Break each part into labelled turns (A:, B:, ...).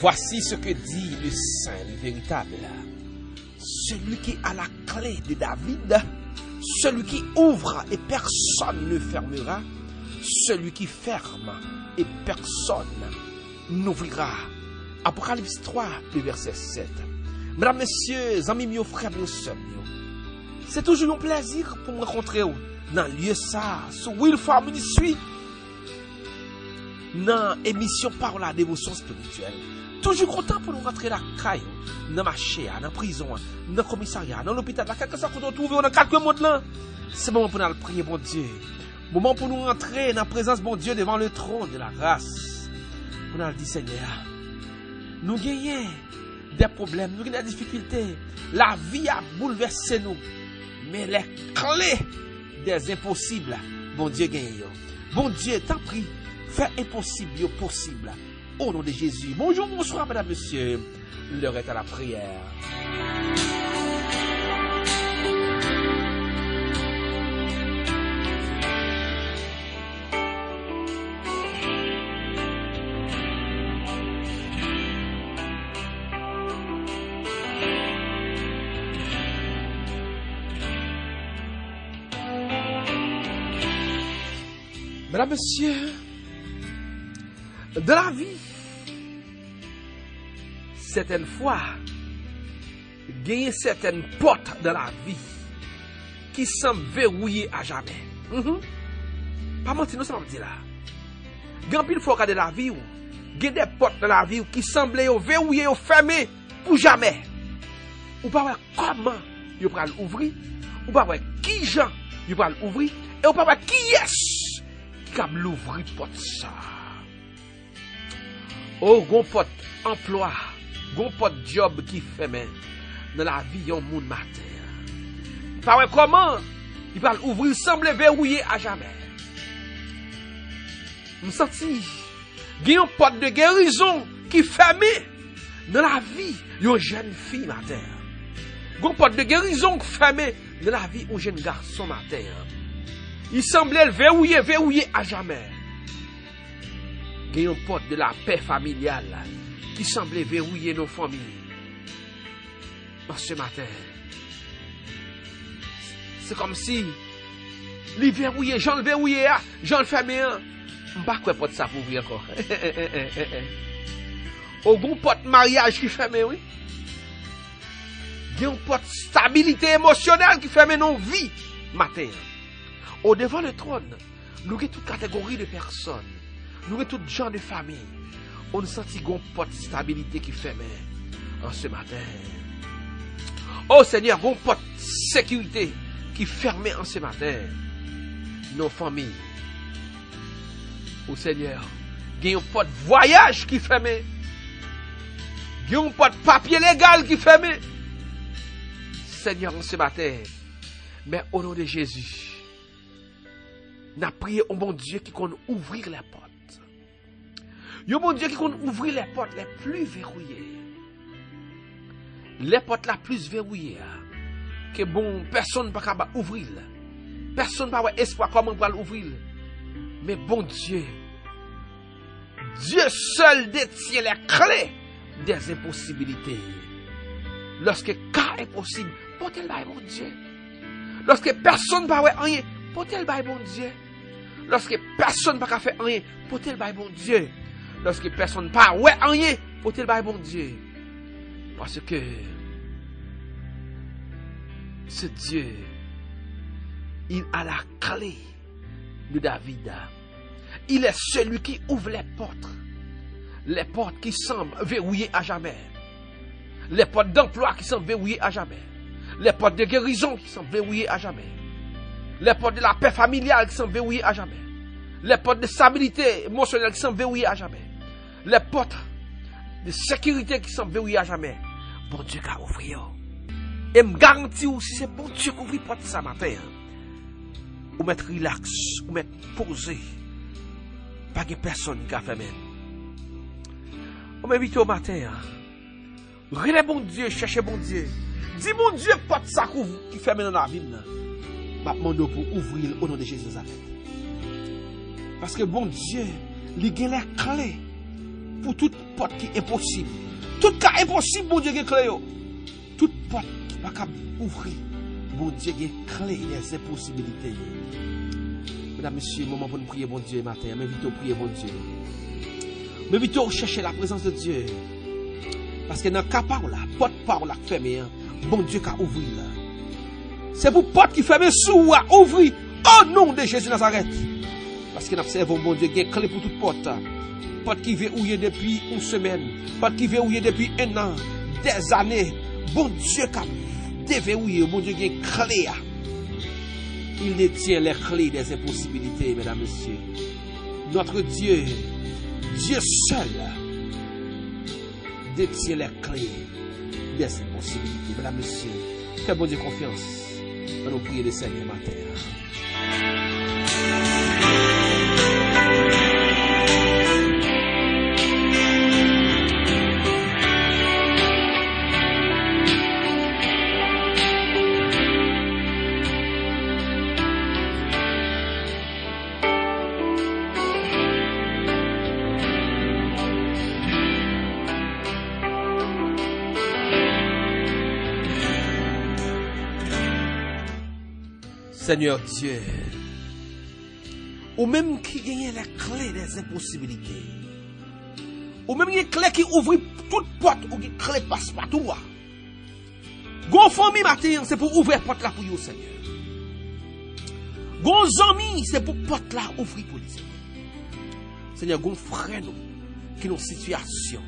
A: Voici ce que dit le Saint, le véritable. Celui qui a la clé de David, celui qui ouvre et personne ne fermera, celui qui ferme et personne n'ouvrira. Apocalypse 3, le verset 7. Mesdames, messieurs, amis, mes frères, mes sœurs, c'est toujours un plaisir pour me rencontrer dans le lieu ça, sur Will Farm Ministry, dans l'émission Par la dévotion spirituelle. Toujours content pour nous rentrer la caille, dans le marché, dans la prison, dans le commissariat, dans l'hôpital, dans quelque chose qu'on a trouvé dans quelques mots là. C'est le moment pour nous prier, bon Dieu. Moment pour nous rentrer dans la présence, bon Dieu, devant le trône de la grâce. Pour nous dire, Seigneur, nous gagnons des problèmes, nous gagnons des difficultés. La vie a bouleversé nous. Mais les clés des impossibles, bon Dieu gagne. Bon Dieu, t'en prie, fais impossible possible. Au nom de Jésus. Bonjour, bonsoir, mesdames, messieurs. L'heure est à la prière. Mesdames, messieurs, de la vie, certaines fois, gagner certaines portes dans la vie qui semblent verrouillées à jamais. Pas mentir, nous sommes dit là. Quand il faut regarder la vie, il y a des portes dans la vie qui semblent verrouillées ou fermées pour jamais. Ou pas voir comment ils peuvent l'ouvrir, ou pas voir qui gens ils peuvent l'ouvrir, et ou pas voir qui est qui a l'ouvrir porte ça. Oh, gon porte emploi, gon porte job qui fait mais dans la vie yon monde matin. Pas comment il va ouvrir semble verrouillé à jamais. Me senti yon porte de guérison qui fermé dans la vie yon jeune fille matin. Gon porte de guérison qui fermé dans la vie yon jeune garçon matin. Il semblait verrouillé à jamais. Il y a une porte de la paix familiale qui semblait verrouiller nos familles. Ce matin, c'est comme si les verrouillés, j'en le verrouillé, j'en le fermé. Je ne sais pas quoi porte ça pour ouvrir encore. Au gros porte mariage qui ferme, oui. Il y a une porte stabilité émotionnelle qui ferme nos vies matin. Au devant le trône, nous avons toute catégorie de personnes. Nous avons tout genre de famille. On sent qu'il y a une porte de stabilité qui ferme en ce matin. Oh Seigneur, il y a une porte de sécurité qui ferme en ce matin. Nos familles. Oh Seigneur, il y a une porte de voyage qui ferme. Il y a une porte de papier légal qui ferme. Seigneur, en ce matin, mais au nom de Jésus, nous avons prié au bon Dieu qui compte ouvrir les portes. Il y a un bon Dieu qui compte ouvrir les portes les plus verrouillées. Les portes les plus verrouillées. Que bon, personne ne peut pas ouvrir. Personne ne peut pas espoir comment on va l'ouvrir. Mais bon Dieu, Dieu seul détient les clés des impossibilités. Lorsque cas est possible, portez-le par bon Dieu. Lorsque personne ne peut faire rien, portez-le par bon Dieu. Lorsque personne ne peut faire rien, portez-le par bon Dieu. Lorsque personne ne peut faire rien, portez-le par bon Dieu. Parce que ce Dieu, il a la clé de David. Il est celui qui ouvre les portes qui semblent verrouillées à jamais, les portes d'emploi qui semblent verrouillées à jamais, les portes de guérison qui semblent verrouillées à jamais, les portes de la paix familiale qui semblent verrouillées à jamais, les portes de stabilité émotionnelle qui semblent verrouillées à jamais, les portes de sécurité qui semblent verrouillées à jamais. Bon Dieu qui a ouvert. Et me garantis si c'est bon Dieu qui ouvre les portes ce matin, ou mettre relax, ou mettre posé. Pas de personne qui a fait même. On m'invite au matin. Relève bon Dieu, cherchez bon Dieu. Dis bon Dieu, porte ça qui ferme dans la vie. Je demande pour ouvrir au nom de Jésus. Parce que bon Dieu, il a les clés pour toute porte qui est impossible. Tout cas impossible, bon Dieu, qui est clé. Toute porte qui n'est pas capable d'ouvrir. Bon Dieu, qui est clé des impossibilités. Mesdames, messieurs, moment pour nous prier, bon Dieu, matin. M'invite à prier, bon Dieu. M'invite à chercher la présence de Dieu. Parce que dans le cas par là, porte par là fermée, bon Dieu qui a ouvert là. C'est pour porte qui ferme sous à ouvrir au nom de Jésus Nazareth. Parce que nous observons, bon Dieu, qui est clé pour toute porte. Porte qui verrouillée depuis une semaine. Porte qui verrouillée depuis un an. Des années. Bon Dieu qui a déverrouillé. Bon Dieu qui est clé. Il détient les clés des impossibilités, mesdames, messieurs. Notre Dieu, Dieu seul, détient les clés des impossibilités. Mesdames, messieurs, faites bon Dieu confiance. On nous prie le Seigneur matin. Seigneur Dieu, ou même qui gagne les clés des impossibilités, ou même les clés qui ouvrent toute porte, ou qui clés passe partout. Gon famille matin, c'est pour ouvrir porte là pour vous, Seigneur. Gon amis, c'est pour porte là ouvrir pour les Seigneur. Seigneur, gon frère nous, qui nos situations,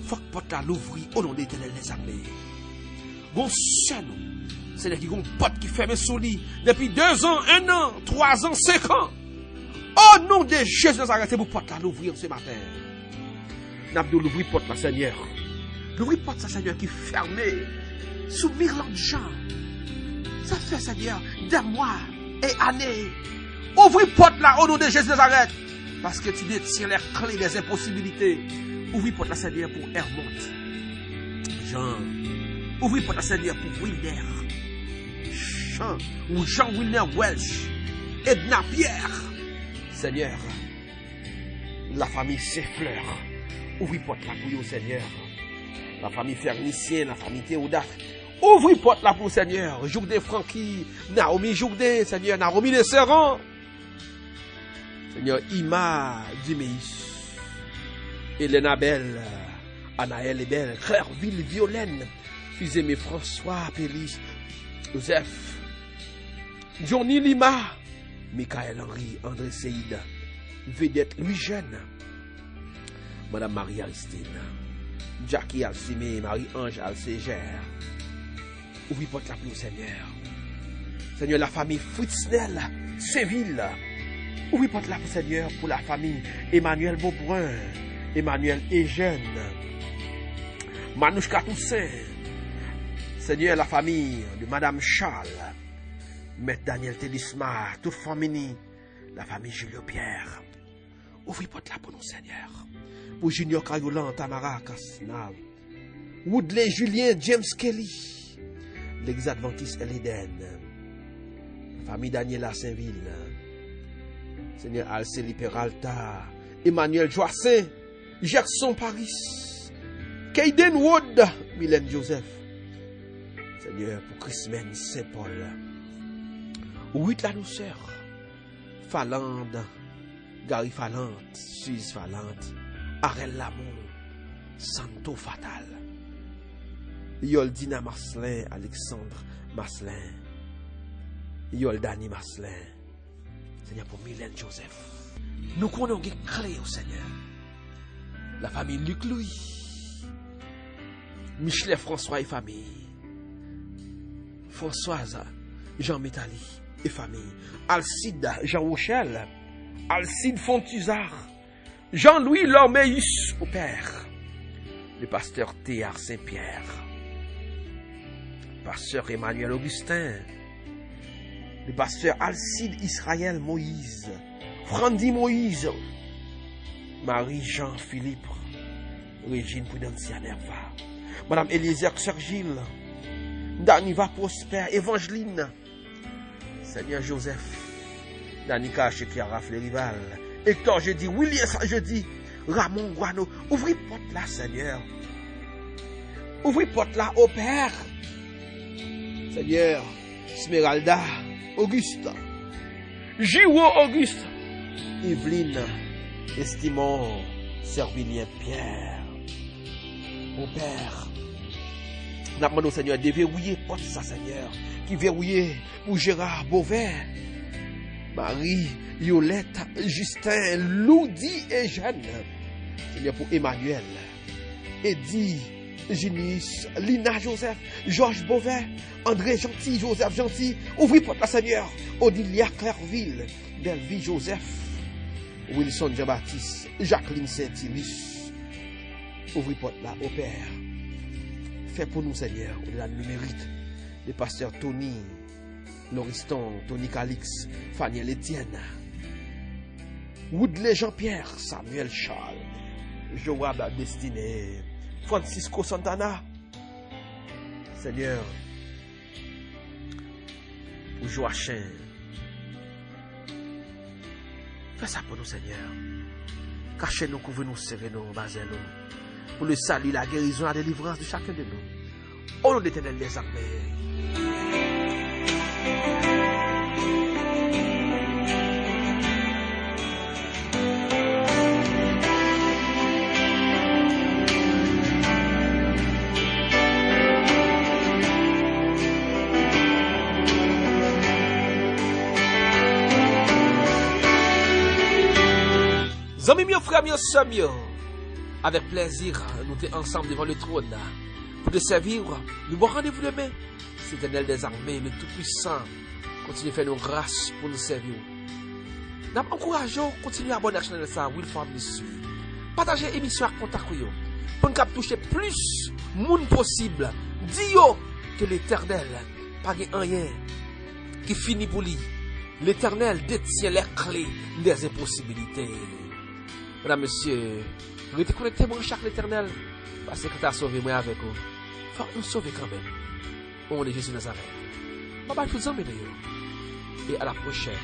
A: faut que porte là l'ouvrir au nom d'Éternel les armées. Gon sœur nous, Seigneur, qui a une porte qui ferme sous lui depuis 2 ans, 1 an, 3 ans, 5 ans. Au nom de Jésus, nous arrêtons pour porte à l'ouvrir ce matin. Nous avons l'ouvrir porte là, Seigneur. L'ouvrir porte, Seigneur, qui est fermée sous mille de gens. Ça fait, Seigneur, des mois et années. Ouvrir porte là, au nom de Jésus, nous arrêtons. Parce que tu détiens les clés des impossibilités. Ouvrir porte là, Seigneur, pour Hermont. Jean. Ouvrir porte là, Seigneur, pour Wilder. Ou Jean-Wilner Welch, Edna Pierre. Seigneur, la famille Seffleur, ouvre porte là pour vous, Seigneur. La famille Fernicien, la famille Théodat, ouvre porte là pour vous, Seigneur. Jourdain Francky, Naomi Jourdain, Seigneur, Naomi Les Serrans. Seigneur, Ima Duméis, Hélène Abel, Anaël Ebel, Clairville Violaine, Fils-Aimé François, Pélis, Joseph, Johnny Lima, Michael Henry, André Seïd, Vedette Louis Jeune, Madame Marie Aristine, Jackie Alcimé, Marie-Ange Alcégère. Ouvre porte là pour le Seigneur. Seigneur, la famille Fritznel, Séville. Ouvre porte là pour le Seigneur, pour la famille Emmanuel Beaubrun, Emmanuel Eugène, Manouchka Toussaint. Seigneur, la famille de Madame Charles, Maître Daniel Télisma, toute famille, la famille Julio Pierre. Ouvrez porte là pour nous, Seigneur. Pour Junior Cayolan, Tamara Cassinal, Woodley Julien, James Kelly, l'ex-adventiste Eliden, la famille Daniela Saint-Ville, Seigneur Alcélie Peralta, Emmanuel Joassin, Gerson Paris, Kaiden Wood, Mylène Joseph. Seigneur, pour Christmen Saint-Paul, oui, la douceur, Falande, Gary Falante, Suisse Falante, Arel Lamour, Santo Fatal, Yoldina Marcelin, Alexandre Marcelin, Yoldani Marcelin, Seigneur, pour Mylène Joseph. Nous connaissons des clés au Seigneur. La famille Luc Louis, Michelet François et famille, Françoise, Jean Métali et famille, Alcide, Jean Rochelle, Alcide Fontuzard, Jean-Louis Lormeus au père, le pasteur Théard Saint-Pierre, pasteur Emmanuel Augustin, le pasteur Alcide Israël Moïse, Frandy Moïse, Marie-Jean Philippe, Régine Prudencia Nerva, Madame Eliezer Sergile, Daniva Prosper, Evangeline, Seigneur Joseph, Danica Chekiara Flérival, Hector Jeudi, William Jeudi, Ramon Guano, ouvrez porte là, Seigneur. Ouvrez porte là au Père. Seigneur, Smeralda, Auguste, Giro Auguste, Evelyne, Estimon, Servilien Pierre. Mon Père, nous demandons, Seigneur, de verrouiller porte ça, Seigneur, qui verrouillé pour Gérard Beauvais, Marie, Yolette, Justin, Loudi et Jeanne. Seigneur, pour Emmanuel, Eddie, Genius, Lina Joseph, Georges Beauvais, André Gentil, Joseph Gentil. Ouvrez porte la, Seigneur. Odilia Clairville, Delvie Joseph, Wilson Jean-Baptiste, Jacqueline Saint-Ilus. Ouvrez porte là, au Père. Fais pour nous, Seigneur, au-delà de nos mérites, les pasteurs Tony, Lauriston, Tony Calix, Faniel Etienne, Woodley Jean-Pierre, Samuel Charles, Joab Destiné, Francisco Santana. Seigneur, pour Joachim, fais ça pour nous, Seigneur. Cachez-nous, couvrez-nous, serrez-nous, basez-nous, pour le salut, la guérison, la délivrance de chacun de nous. Au nom de l'Éternel des armées. Amis, mes frères, mes sœurs, avec plaisir, nous sommes ensemble devant le trône pour te servir. Nous avons rendez-vous demain. C'est l'Éternel des armées, le Tout-Puissant. Continue à faire nos grâces pour nous servir. Nous encourageons, continuez à abonner à la chaîne de Wilford Ministry. Partagez l'émission avec contact pour nous toucher plus de monde possible. Dis-yo que l'Éternel n'a pas rien qui finit pour lui. L'Éternel détient les clés des impossibilités. Mesdames, messieurs, vous êtes connectés branchés avec l'Éternel parce que tu as sauvé moi avec vous. Faut nous sauver quand même. Au nom de Jésus Nazareth. Bye bye, tous les amis. Et à la prochaine.